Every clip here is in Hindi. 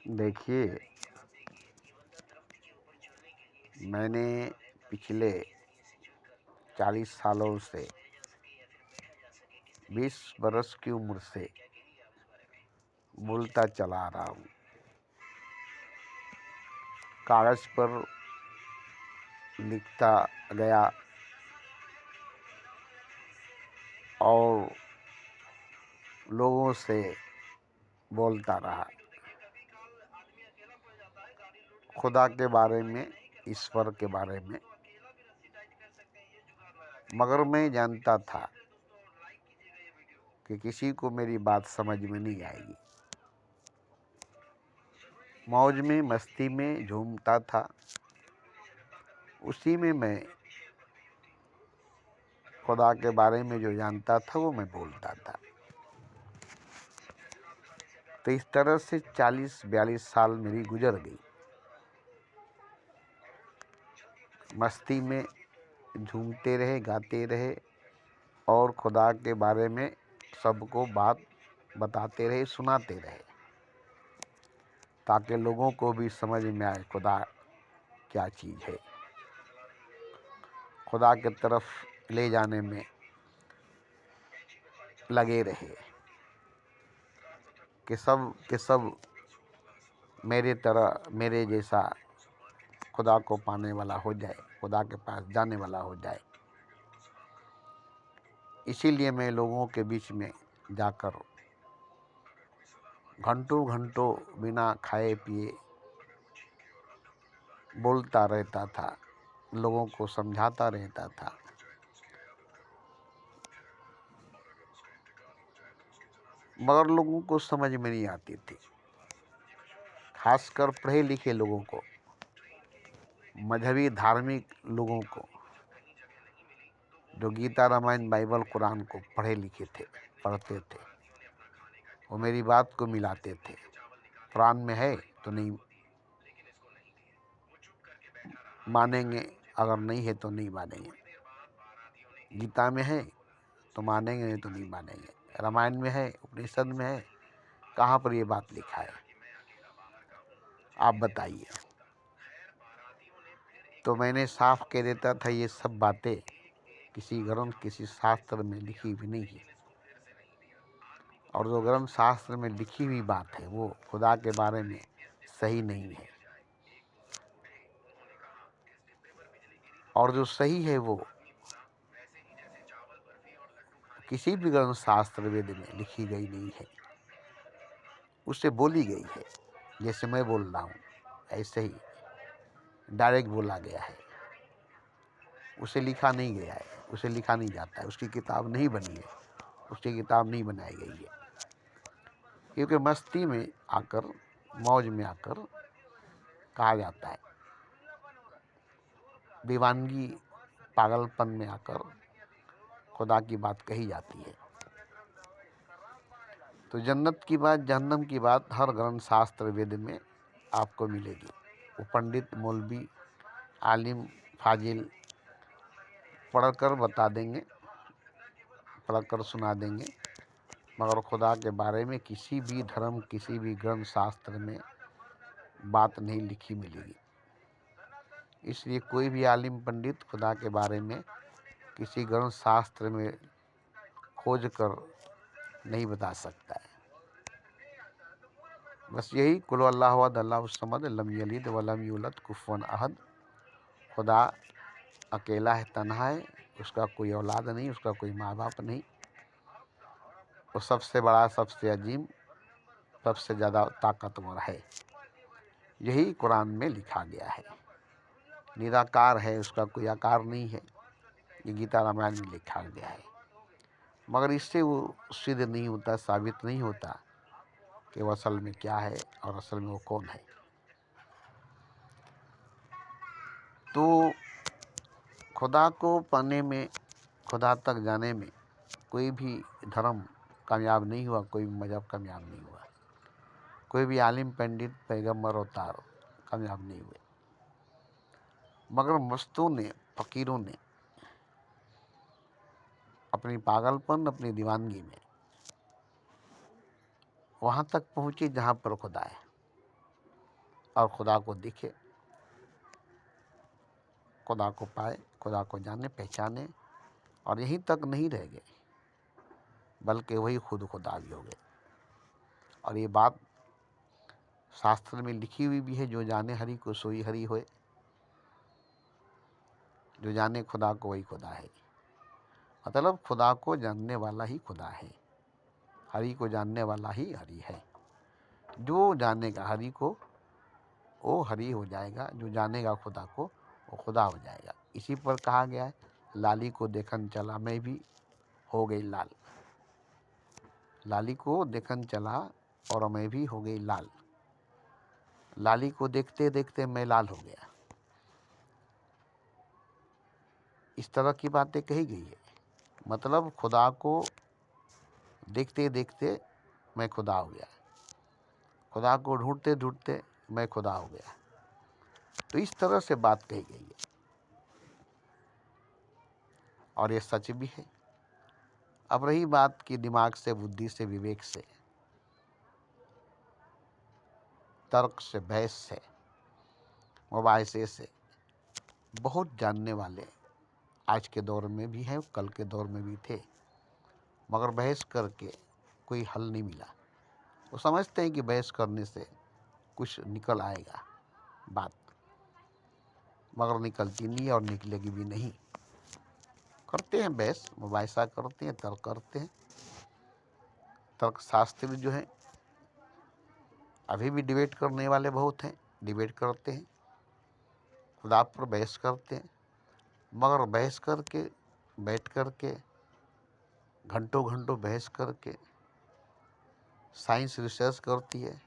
देखिए, मैंने पिछले 40 सालों से 20 बरस की उम्र से बोलता चला आ रहा हूँ। कागज़ पर लिखता गया और लोगों से बोलता रहा। खुदा के बारे में, ईश्वर के बारे में। मगर मैं जानता था कि किसी को मेरी बात समझ में नहीं आएगी। मौज में, मस्ती में झूमता था। उसी में मैं खुदा के बारे में जो जानता था वो मैं बोलता था। तो इस तरह से 40-42 साल मेरी गुजर गई। मस्ती में झूमते रहे, गाते रहे और खुदा के बारे में सबको बात बताते रहे, सुनाते रहे, ताकि लोगों को भी समझ में आए खुदा क्या चीज़ है। खुदा की तरफ ले जाने में लगे रहे कि सब मेरे तरह, मेरे जैसा खुदा को पाने वाला हो जाए, खुदा के पास जाने वाला हो जाए। इसीलिए मैं लोगों के बीच में जाकर घंटों घंटों बिना खाए पिए बोलता रहता था, लोगों को समझाता रहता था। मगर लोगों को समझ में नहीं आती थी, खासकर पढ़े लिखे लोगों को, मजहबी धार्मिक लोगों को, जो गीता, रामायण, बाइबल, कुरान को पढ़े लिखे थे, पढ़ते थे। वो मेरी बात को मिलाते थे। कुरान में है तो नहीं मानेंगे, अगर नहीं है तो नहीं मानेंगे। गीता में है तो मानेंगे, नहीं तो नहीं मानेंगे। रामायण में है, उपनिषद में है, कहाँ पर ये बात लिखा है आप बताइए। तो मैंने साफ कह देता था, ये सब बातें किसी ग्रंथ, किसी शास्त्र में लिखी हुई नहीं है। और जो ग्रंथ शास्त्र में लिखी हुई बात है वो खुदा के बारे में सही नहीं है। और जो सही है वो किसी भी ग्रंथ शास्त्र वेद में लिखी गई नहीं है, उससे बोली गई है। जैसे मैं बोल रहा हूँ ऐसे ही डायरेक्ट बोला गया है, उसे लिखा नहीं गया है, उसे लिखा नहीं जाता है, उसकी किताब नहीं बनी है, उसकी किताब नहीं बनाई गई है। क्योंकि मस्ती में आकर, मौज में आकर कहा जाता है, दीवानगी, पागलपन में आकर खुदा की बात कही जाती है। तो जन्नत की बात, जहन्नम की बात हर ग्रंथ शास्त्र वेद में आपको मिलेगी। वो पंडित, मौलवी, आलिम, फाजिल पढ़कर बता देंगे, पढ़कर सुना देंगे। मगर खुदा के बारे में किसी भी धर्म, किसी भी ग्रंथ शास्त्र में बात नहीं लिखी मिलेगी। इसलिए कोई भी आलिम, पंडित खुदा के बारे में किसी ग्रंथ शास्त्र में खोज कर नहीं बता सकता है। बस यही, कुल अल्लाहु अहद अल्लाहु समद लम यलिद वलम यूलद कुफुवन अहद। खुदा अकेला है, तन्हा है, उसका कोई औलाद नहीं, उसका कोई माँ बाप नहीं। वो सबसे बड़ा, सबसे अजीम, सबसे ज़्यादा ताकतवर है। यही कुरान में लिखा गया है। निराकार है, उसका कोई आकार नहीं है, ये गीता रामायण में लिखा गया है। मगर इससे वो सिद्ध नहीं होता, साबित नहीं होता कि वो असल में क्या है और असल में वो कौन है। तो खुदा को पाने में, खुदा तक जाने में कोई भी धर्म कामयाब नहीं हुआ, कोई भी मजहब कामयाब नहीं हुआ, कोई भी आलिम, पंडित, पैगम्बर, अवतार कामयाब नहीं हुए। मगर मस्तों ने, फकीरों ने अपनी पागलपन, अपनी दीवानगी में वहाँ तक पहुँचे जहाँ पर खुदा है। और खुदा को दिखे, खुदा को पाए, खुदा को जाने, पहचाने, और यहीं तक नहीं रह गए बल्कि वही खुद खुदा भी हो गए। और ये बात शास्त्र में लिखी हुई भी है, जो जाने हरि को सोई हरि होए। जो जाने खुदा को वही खुदा है। मतलब खुदा को जानने वाला ही खुदा है, हरि को जानने वाला ही हरि है। जो जानेगा हरि को वो हरि हो जाएगा, जो जानेगा खुदा को वो खुदा हो जाएगा। इसी पर कहा गया है, लाली को देखन चला मैं भी हो गई लाल। लाली को देखन चला और मैं भी हो गई लाल। लाली को देखते देखते मैं लाल हो गया। इस तरह की बातें कही गई है। मतलब खुदा को देखते देखते मैं खुदा हो गया, खुदा को ढूंढते ढूंढते मैं खुदा हो गया। तो इस तरह से बात कही गई है और ये सच भी है। अब रही बात कि दिमाग से, बुद्धि से, विवेक से, तर्क से, बहस से, मुबाहिसे से बहुत जानने वाले आज के दौर में भी हैं, कल के दौर में भी थे, मगर बहस करके कोई हल नहीं मिला। वो समझते हैं कि बहस करने से कुछ निकल आएगा बात, मगर निकलती नहीं और निकलेगी भी नहीं। करते हैं बहस, मुबाहिसा करते हैं, तर्क करते हैं। तर्कशास्त्री जो हैं अभी भी डिबेट करने वाले बहुत हैं, डिबेट करते हैं, खुदा पर बहस करते हैं, मगर बहस करके, बैठ करके घंटों घंटों बहस करके साइंस रिसर्च करती है।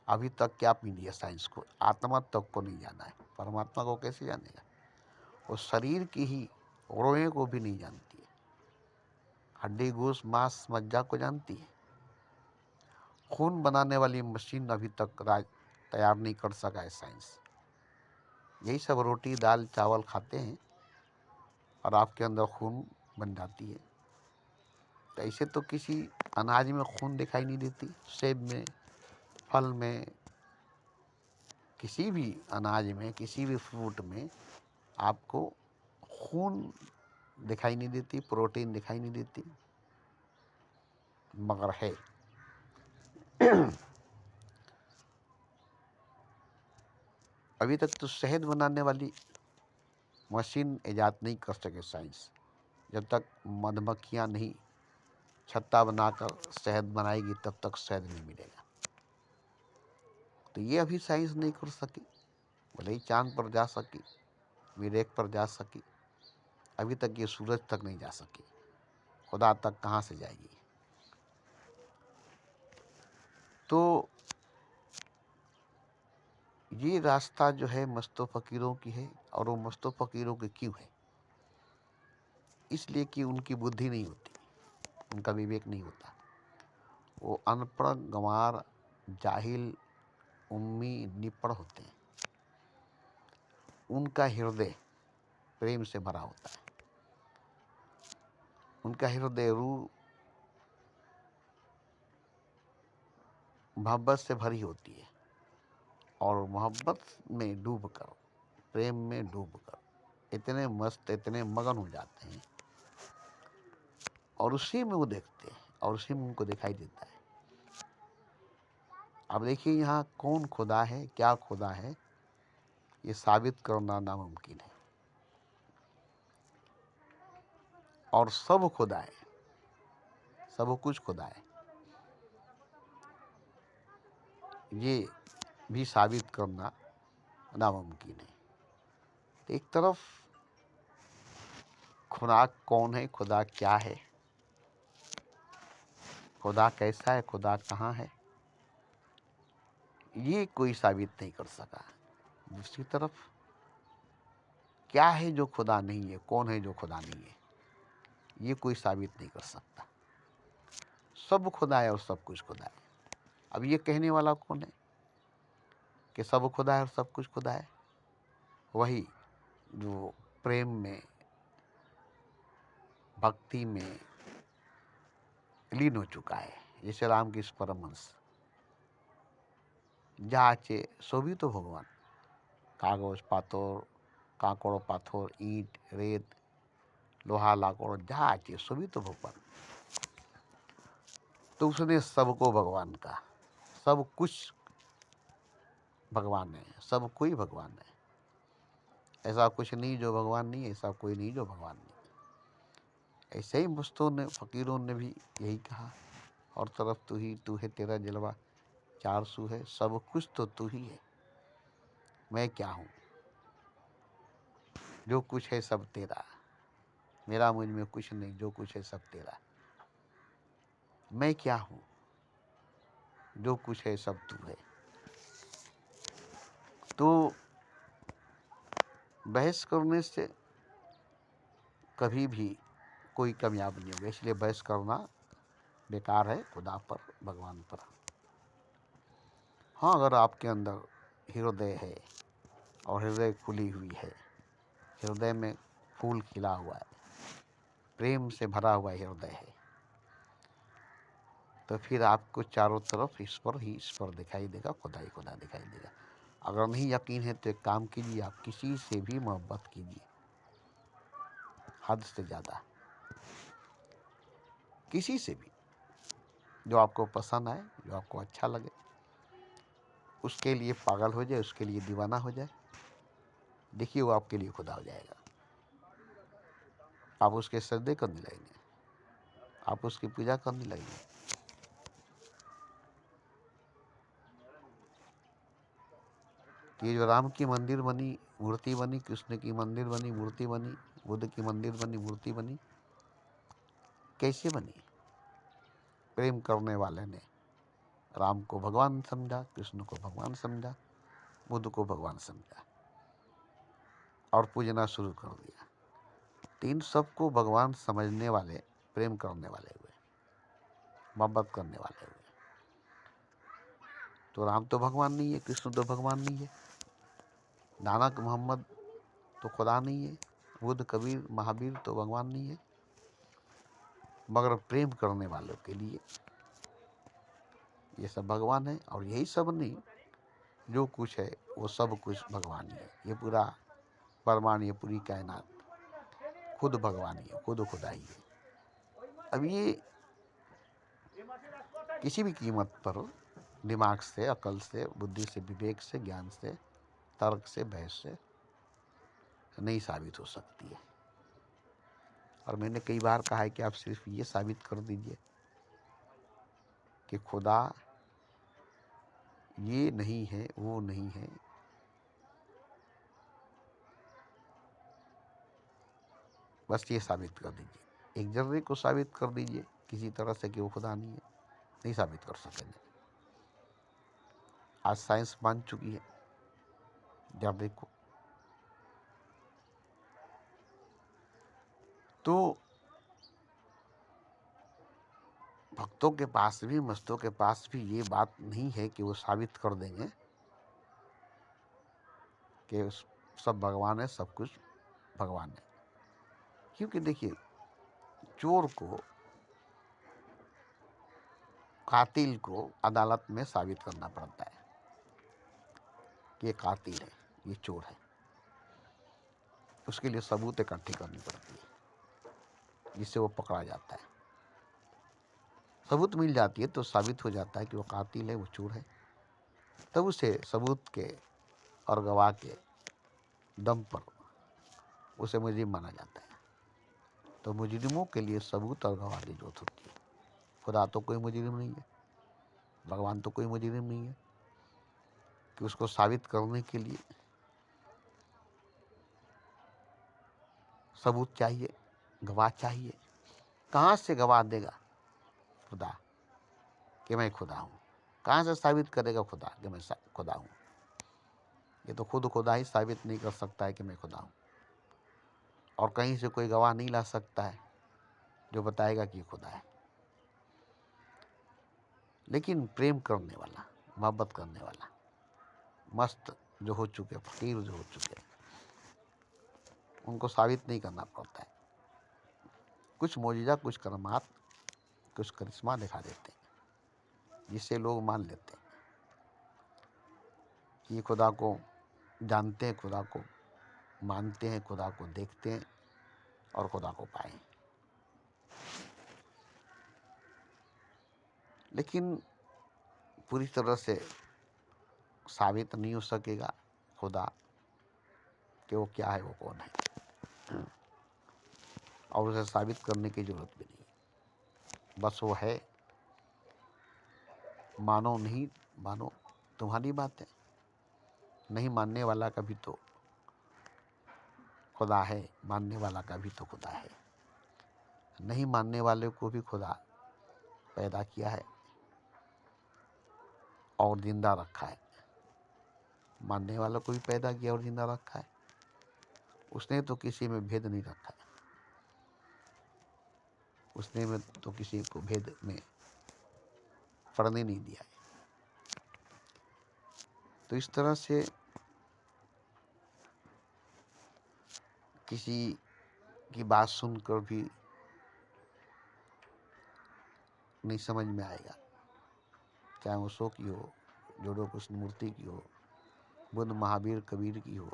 अभी तक क्या पी लिया साइंस को? आत्मा तक को नहीं जाना है, परमात्मा को कैसे जानेगा? वो शरीर की ही रोएं को भी नहीं जानती है, हड्डी गोश्त मांस मज्जा को जानती है। खून बनाने वाली मशीन अभी तक राज तैयार नहीं कर सका है साइंस। यही सब रोटी दाल चावल खाते हैं और आपके अंदर खून बन जाती है। तो ऐसे तो किसी अनाज में खून दिखाई नहीं देती, सेब में, फल में, किसी भी अनाज में, किसी भी फ्रूट में आपको खून दिखाई नहीं देती, प्रोटीन दिखाई नहीं देती, मगर है। अभी तक तो शहद बनाने वाली मशीन ईजाद नहीं कर सके साइंस। जब तक मधुमक्खियाँ नहीं छत्ता बनाकर शहद बनाएगी तब तक शहद नहीं मिलेगा। तो ये अभी साइंस नहीं कर सकी। भले ही चांद पर जा सकी, मरीख पर जा सकी, अभी तक ये सूरज तक नहीं जा सकी। खुदा तक कहाँ से जाएगी? तो ये रास्ता जो है मस्तो फ़कीरों की है, और वो मस्तो फ़कीरों की क्यों है? इसलिए कि उनकी बुद्धि नहीं होती, उनका विवेक नहीं होता। वो अनपढ़, गंवार, जाहिल, उम्मी, निपढ़ होते हैं। उनका हृदय प्रेम से भरा होता है, उनका हृदय रूह मोहब्बत से भरी होती है, और मोहब्बत में डूबकर, प्रेम में डूबकर इतने मस्त, इतने मगन हो जाते हैं, और उसी में वो देखते हैं और उसी में उनको दिखाई देता है। अब देखिए यहाँ कौन खुदा है, क्या खुदा है, ये साबित करना नामुमकिन है। और सब खुदा है, सब कुछ खुदा है, ये भी साबित करना नामुमकिन है। तो एक तरफ खुदा कौन है, खुदा क्या है, खुदा कैसा है, खुदा कहाँ है, ये कोई साबित नहीं कर सका। दूसरी तरफ क्या है जो खुदा नहीं है, कौन है जो खुदा नहीं है, ये कोई साबित नहीं कर सकता। सब खुदा है और सब कुछ खुदा है। अब ये कहने वाला कौन है कि सब खुदा है और सब कुछ खुदा है? वही जो प्रेम में, भक्ति में लीन हो चुका है, जैसे रामकृष्ण परमहंस। जहाँ আছে सभी तो भगवान। कागज पाथर, काकड़ पाथर, ईंट रेत, लोहा लाकड़ जहाँ আছে सभी तो भगवान। तो उसने सबको भगवान कहा। सब कुछ भगवान है, सब कोई भगवान है। ऐसा कुछ नहीं जो भगवान नहीं, ऐसा कोई नहीं जो भगवान नहीं। ऐसे ही मुस्तों ने, फकीरों ने भी यही कहा। और तरफ तू है तेरा जलवा चार सू है, सब कुछ तो तू ही है। मैं क्या हूँ, जो कुछ है सब तेरा। मेरा मुझ में कुछ नहीं, जो कुछ है सब तेरा। मैं क्या हूँ, जो कुछ है सब तू है। तो बहस करने से कभी भी कोई कामयाब नहीं होगा, इसलिए बहस करना बेकार है खुदा पर, भगवान पर। हाँ, अगर आपके अंदर हृदय है और हृदय खुली हुई है, हृदय में फूल खिला हुआ है, प्रेम से भरा हुआ हृदय है, तो फिर आपको चारों तरफ ईश्वर दिखाई देगा, खुदा ही खुदा दिखाई देगा। अगर नहीं यकीन है तो एक काम कीजिए, आप किसी से भी मोहब्बत कीजिए, हद से ज़्यादा, किसी से भी, जो आपको पसंद आए, जो आपको अच्छा लगे, उसके लिए पागल हो जाए, उसके लिए दीवाना हो जाए। देखिए वो आपके लिए खुदा हो जाएगा। आप उसके सजदे करने लगेंगे, आप उसकी पूजा करने लगेंगे। ये जो राम की मंदिर बनी, मूर्ति बनी, कृष्ण की मंदिर बनी, मूर्ति बनी, बुद्ध की मंदिर बनी, मूर्ति बनी, कैसे बनी? प्रेम करने वाले ने राम को भगवान समझा, कृष्ण को भगवान समझा, बुद्ध को भगवान समझा और पूजना शुरू कर दिया। तीन सबको भगवान समझने वाले, प्रेम करने वाले हुए, मोहब्बत करने वाले हुए। तो राम तो भगवान नहीं है, कृष्ण तो भगवान नहीं है, नानक मोहम्मद तो खुदा नहीं है, बुद्ध कबीर महावीर तो भगवान नहीं है। मगर प्रेम करने वालों के लिए ये सब भगवान है। और यही सब नहीं, जो कुछ है वो सब कुछ भगवान ही है। ये पूरा परमाणु, ये पूरी कायनात खुद भगवान ही है, खुद खुदा ही है। अब ये किसी भी कीमत पर दिमाग से, अकल से, बुद्धि से, विवेक से, ज्ञान से, तर्क से, बहस से नहीं साबित हो सकती है। और मैंने कई बार कहा है कि आप सिर्फ ये साबित कर दीजिए कि खुदा ये नहीं है, वो नहीं है, बस ये साबित कर दीजिए। एक जर्रे को साबित कर दीजिए किसी तरह से कि वो खुदा नहीं है, नहीं साबित कर सकेंगे। आज साइंस मान चुकी है जर्रे को। तो भक्तों के पास भी, मस्तों के पास भी ये बात नहीं है कि वो साबित कर देंगे कि सब भगवान है, सब कुछ भगवान है। क्योंकि देखिए, चोर को, कातिल को अदालत में साबित करना पड़ता है कि ये कातिल है, ये चोर है। उसके लिए सबूत इकट्ठी करनी पड़ती है जिससे वो पकड़ा जाता है। सबूत मिल जाती है तो साबित हो जाता है कि वो कातिल है, वो चोर है। तब उसे सबूत के और गवाह के दम पर उसे मुजरिम माना जाता है। तो मुजरिमों के लिए सबूत और गवाह की जरूरत होती है। खुदा तो कोई मुजरिम नहीं है, भगवान तो कोई मुजरिम नहीं है कि उसको साबित करने के लिए सबूत चाहिए, गवाह चाहिए। कहाँ से गवाह देगा खुदा कि मैं खुदा हूँ? कहाँ से साबित करेगा खुदा कि मैं खुदा हूँ? ये तो खुद खुदा ही साबित नहीं कर सकता है कि मैं खुदा हूँ, और कहीं से कोई गवाह नहीं ला सकता है जो बताएगा कि खुदा है। लेकिन प्रेम करने वाला, मोहब्बत करने वाला, मस्त जो हो चुके, फकीर जो हो चुके, उनको साबित नहीं करना पड़ता है। कुछ मोजिज़ा, कुछ करामात, कुछ करिश्मा दिखा देते हैं जिससे लोग मान लेते हैं। ये खुदा को जानते हैं, खुदा को मानते हैं, खुदा को देखते हैं और खुदा को पाएं। लेकिन पूरी तरह से साबित नहीं हो सकेगा खुदा कि वो क्या है, वो कौन है, और उसे साबित करने की जरूरत भी नहीं। बस वो है, मानो नहीं मानो तुम्हारी बात है। नहीं मानने वाला का भी तो खुदा है, मानने वाला का भी तो खुदा है। नहीं मानने वाले को भी खुदा पैदा किया है और जिंदा रखा है, मानने वालों को भी पैदा किया और जिंदा रखा है। उसने तो किसी में भेद नहीं रखा है, उसने में तो किसी को भेद में पड़ने नहीं दिया है। तो इस तरह से किसी की बात सुनकर भी नहीं समझ में आएगा, चाहे वो ओशो की हो, जोडो कृष्णमूर्ति की हो, बुद्ध, महावीर, कबीर की हो,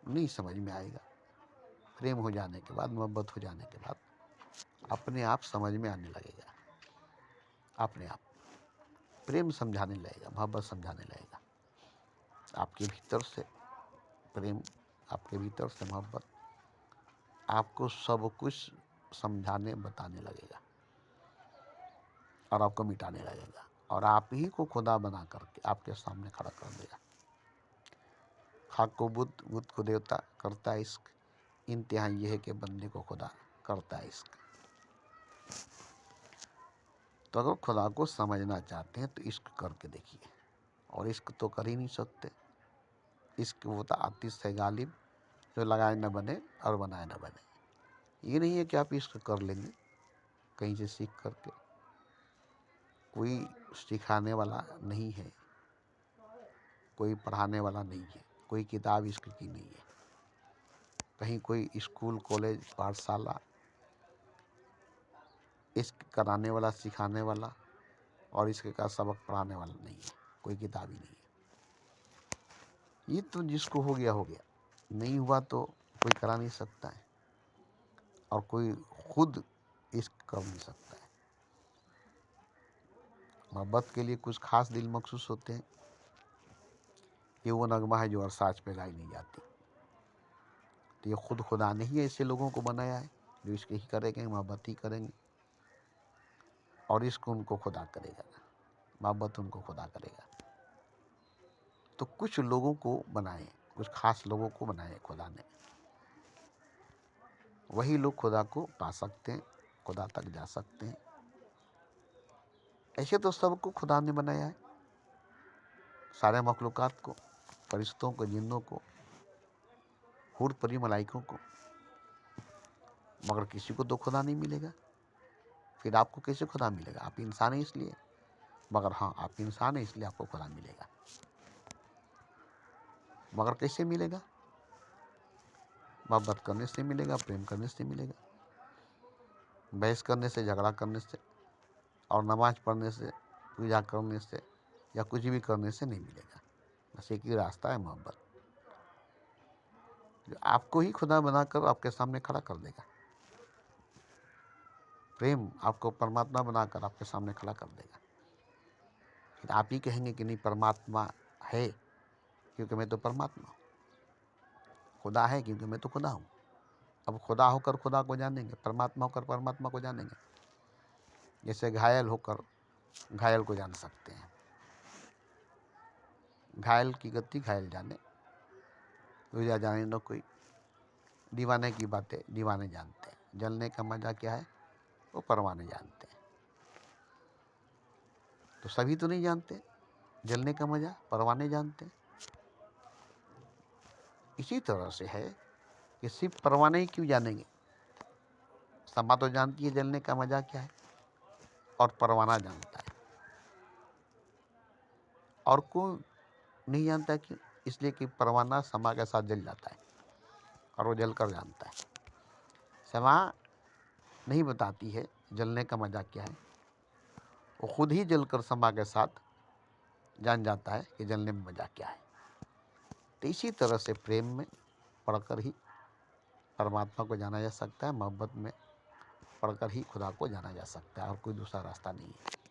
नहीं समझ में आएगा। प्रेम हो जाने के बाद, मोहब्बत हो जाने के बाद अपने आप समझ में आने लगेगा। अपने आप प्रेम समझाने लगेगा, मोहब्बत समझाने लगेगा। आपके भीतर से प्रेम, आपके भीतर से मोहब्बत आपको सब कुछ समझाने बताने लगेगा और आपको मिटाने लगेगा और आप ही को खुदा बना करके आपके सामने खड़ा कर देगा। खाक को बुद्ध, बुद्ध को देवता, करता है इश्क, इंतहा यह है कि बंदे को खुदा करता है इश्क। तो अगर खुदा को समझना चाहते हैं तो इश्क करके देखिए, और इश्क तो कर ही नहीं सकते। इश्क वो तो आतिश है गालिब, जो लगाए न बने और बनाए न बने। ये नहीं है कि आप इश्क कर लेंगे कहीं से सीख करके, कोई सिखाने वाला नहीं है, कोई पढ़ाने वाला नहीं है, कोई किताब इश्क की नहीं है, कहीं कोई स्कूल, कॉलेज, पाठशाला इश्क कराने वाला, सिखाने वाला और इश्क का सबक पढ़ाने वाला नहीं है, कोई किताब ही नहीं है। ये तो जिसको हो गया हो गया, नहीं हुआ तो कोई करा नहीं सकता है और कोई खुद इश्क कर नहीं सकता है। मोहब्बत के लिए कुछ खास दिल मखसूस होते हैं। ये वो नगमा है जो अरसाज पे गाई नहीं जाती। तो ये खुद खुदा ने ही ऐसे लोगों को बनाया है जो इसके ही करेंगे, मोहब्बत ही करेंगे और इसको उनको खुदा करेगा, मोहब्बत उनको खुदा करेगा। तो कुछ लोगों को बनाए, कुछ खास लोगों को बनाए खुदा ने, वही लोग खुदा को पा सकते हैं, खुदा तक जा सकते हैं। ऐसे तो सबको खुदा ने बनाया है, सारे मखलूकात को, फरिश्तों को, जिन्नों को, हूर परी, मलाइकों को। मगर किसी को तो खुदा नहीं मिलेगा। फिर आपको कैसे खुदा मिलेगा? आप इंसान हैं इसलिए। मगर हाँ, आप इंसान हैं इसलिए आपको खुदा मिलेगा। मगर कैसे मिलेगा? मोहब्बत करने से मिलेगा, प्रेम करने से मिलेगा। बहस करने से, झगड़ा करने से और नमाज पढ़ने से, पूजा करने से या कुछ भी करने से नहीं मिलेगा। बस एक ही रास्ता है, मोहब्बत, जो आपको ही खुदा बनाकर आपके सामने खड़ा कर देगा। प्रेम आपको परमात्मा बनाकर आपके सामने खड़ा कर देगा। फिर आप ही कहेंगे कि नहीं, परमात्मा है क्योंकि मैं तो परमात्मा हूँ, खुदा है क्योंकि मैं तो खुदा हूँ। अब खुदा होकर खुदा को जानेंगे, परमात्मा होकर परमात्मा को जानेंगे। जैसे घायल होकर घायल को जान सकते हैं। घायल की गति घायल जाने, दूजा जाने न कोई। दीवाने की बातें दीवाने जानते हैं। जलने का मजा क्या है वो परवाने जानते हैं। तो सभी तो नहीं जानते जलने का मजा, परवाने जानते हैं। इसी तरह से है कि सिर्फ परवाने ही क्यों जानेंगे? समा तो जानती है जलने का मजा क्या है और परवाना जानता है, और कोई नहीं जानता क्यों? इसलिए कि परवाना समा के साथ जल जाता है और वो जल कर जानता है। समा नहीं बताती है जलने का मजा क्या है, वो खुद ही जलकर समा के साथ जान जाता है कि जलने में मज़ा क्या है। तो इसी तरह से प्रेम में पढ़कर ही परमात्मा को जाना जा सकता है, मोहब्बत में पढ़कर ही खुदा को जाना जा सकता है, और कोई दूसरा रास्ता नहीं है।